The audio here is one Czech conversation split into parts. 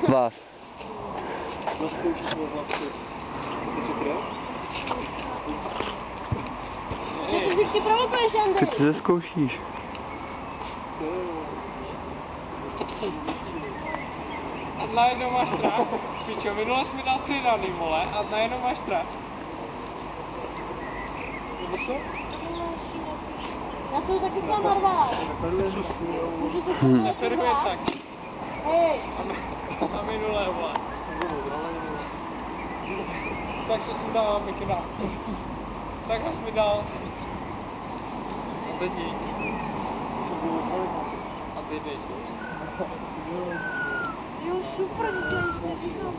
Vás. Že ty vždycky provokuješ, Andrej. Ty co se zkoušíš? A najednou máš strach. Pičo, minule jsi mi dal 3 rany, vole, a najednou máš strach. Nebo co? Já jsem taky chtěla narvat. Můžu to Neferuje tak. Hej. A minule, vole. Tak se mi dal mikina. Takhle jsi mi dal. A teď nic. A teď nejsou. Jo, super, že jsi říkal.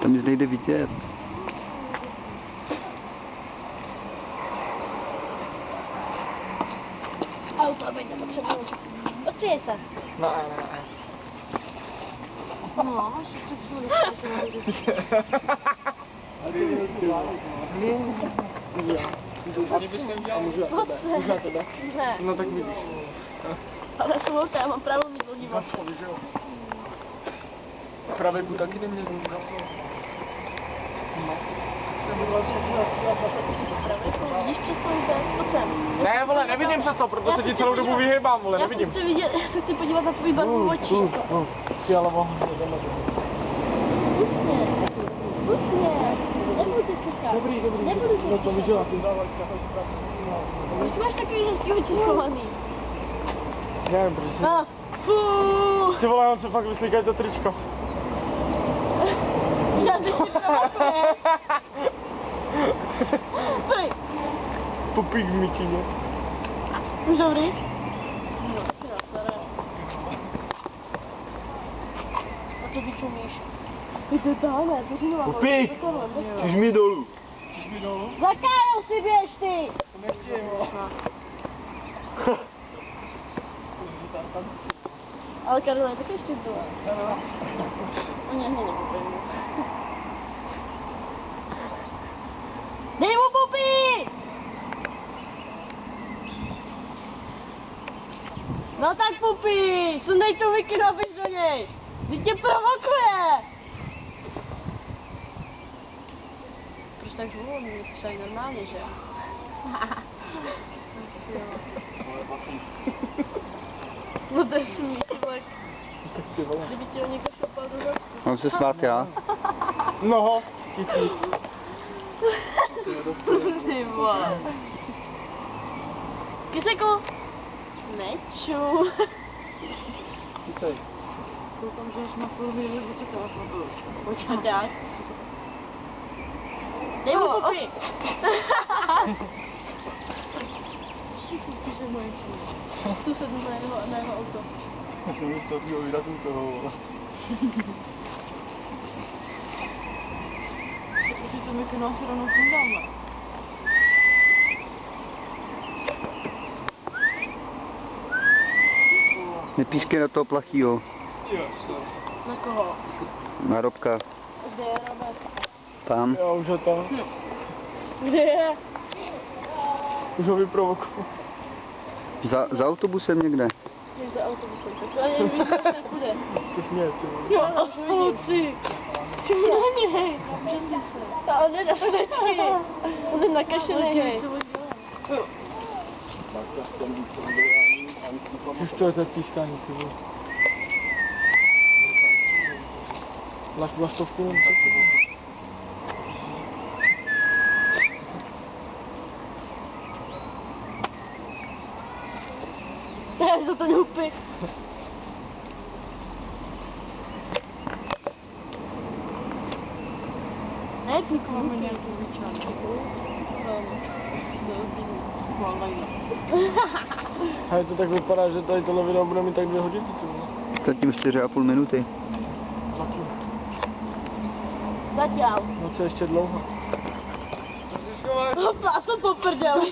Tam nic nejde vidět. Auto, aby nepotřeboval. Odčije se. Ne. No, máš před chvíli. Ani bys neudělal. Můžu na tebe? Ne. No tak vidíš. Ale slovo, já mám právo mít dlouhý vlasy. Pravěku taky neměl. Vidíš přes to vůbec? Pojď sem. Ne, vole, nevidím přes to, proto se ti celou dobu vyhybám, vole, nevidím. Já se chci podívat na tvůj barvu očí. Fialovou. Pust mě. Pust mě. Nebudu tě čekat. Dobrý. Nebudu tě No to víš, že čekat. asi dávat. Proč máš takový hezký oči schovaný? Nevím, protože... Fuuu. Ty vole, on se fakt vyslíkají to tričko. Žádný si provokuješ. Pojď. Pupík v mikině. Už dobrý? No, ty nasere. A co ty čumíš? Ty to táhne, to řínová. Pupík! Čiž mi dolů. Za Károu si běž ty! To nechtěj, vole. Ale Karel je taky ještě byla. Oni mě nepoprvé. Dej mu pupí! No tak pupí, sundej tu mikinu a běž do něj. Vždyť tě provokuje. Proč tak mluví? Mě střelí normálně, že? No to je smích, tak. Kdyby tě ho někdo šopal do zadku. Mám se smát já. No, chytí. Ty vole. Kyseku! Neču. Chytej. Koukám, že až má půl minuty, co to máš na to? Počkat, jak? Dej mu pupy! Píše moje tu sednu na jeho auto. To mi z toho výrazu toho, vole. Protože to mi finance rovnou fundáme. Nepískej na toho plachýho. Na koho? Na Robka. Kde je Robert? Tam. Jo, už je tam. Kde je? Už ho vyprovokuju. Za autobusem někde. Je za autobusem, tak ale nevím, že tady půjde. To směje, ty vole. Jo, kluci. Čím na něj? A on je na srdečky. On je nakašený, hej. Už to je to pískání, ty vole. Vlaštovku jen tak, ty vole. Ne, za to hupy. Ne, píku máme nějakou vyčátku. Hej, to tak vypadá, že tady tohle video bude mít tak 2 hodiny, ty vole. Zatím 4,5 minuty. Zatím. Zatím. Noc je ještě dlouho. Co jsi schoval? Plácel po prdeli.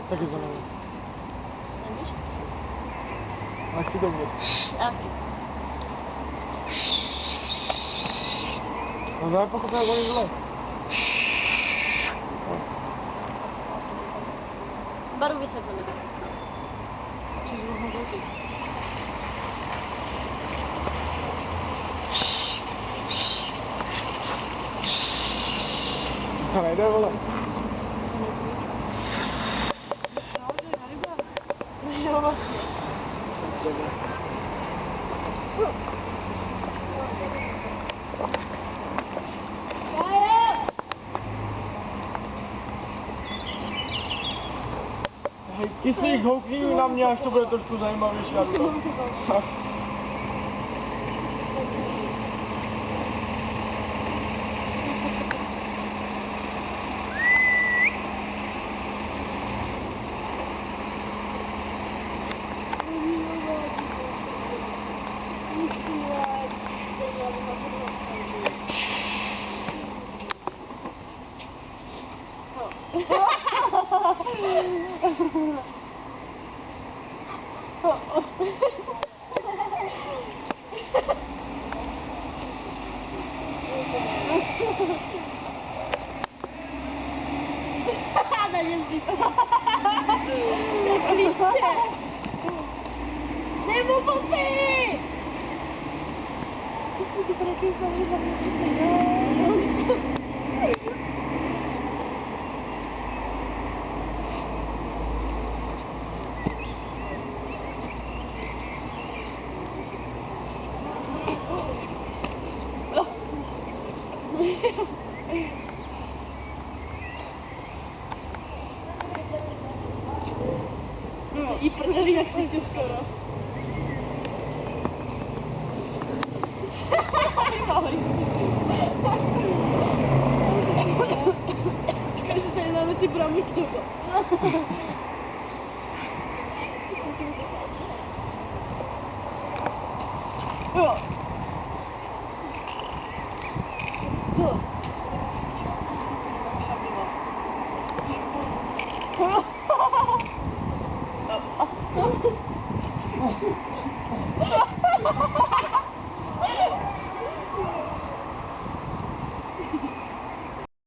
Taky to nevím. Nevíš? Ale chci to vidět. Jaký? No to nepochopil, jak oni byli. Baru vysvětlím. To nejde, vole. Jo, vlastně. Hej, kyslík, houkni na mě, až to bude trošku zajímavější. Na něm klíště. Nebo popy! Ty prachy jsou za mě. I prdeli jak si skoro. Říkáš, že tady dáme ty bramy k tomu. Jo. Jo. Ha ha ha!